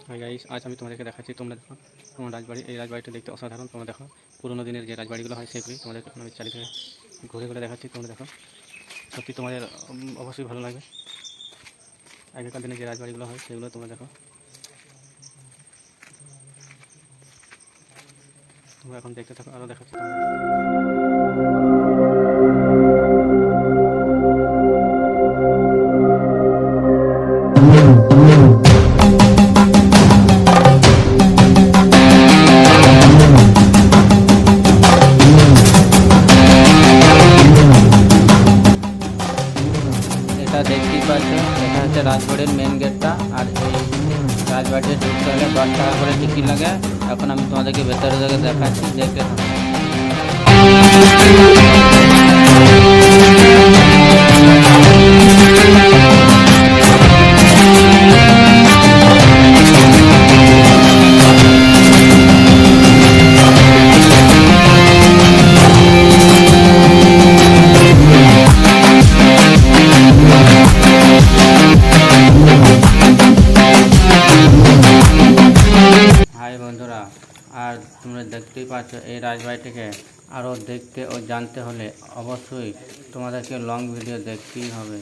Hi guys, আজ আমি তোমাদেরকে দেখাচ্ছি। তোমরা দেখো তোমার রাজবাড়ি। এই রাজবাড়িটা দেখতে অসাধারণ। তোমরা দেখো পুরোনো দিনের যে রাজবাড়িগুলো হয় সেগুলি তোমাদেরকে আমি চারিদিকে ঘুরে ঘুরে দেখাচ্ছি। তোমরা দেখো, সত্যি তোমাদের অবশ্যই ভালো লাগবে। আগেকার দিনে যে রাজবাড়িগুলো হয় সেগুলো তোমরা দেখো। তোমরা এখন দেখতে থাকো, আরও দেখাচ্ছি এটা দেখতেই পাচ্ছ, এটা হচ্ছে রাজবাড়ির মেন গেটটা। আর এই রাজবাড়িতে ঢুকতে হলে 10 টাকা করে টিকিট লাগে। এখন আমি তোমাদেরকে ভেতরে থেকে দেখাচ্ছি, দেখতে থাকো। হাই বন্ধুরা, আর তোমরা দেখতেই পাচ্ছ এই রাজবাড়িটিকে আরও দেখতে ও জানতে হলে অবশ্যই তোমাদেরকে লং ভিডিও দেখতেই হবে।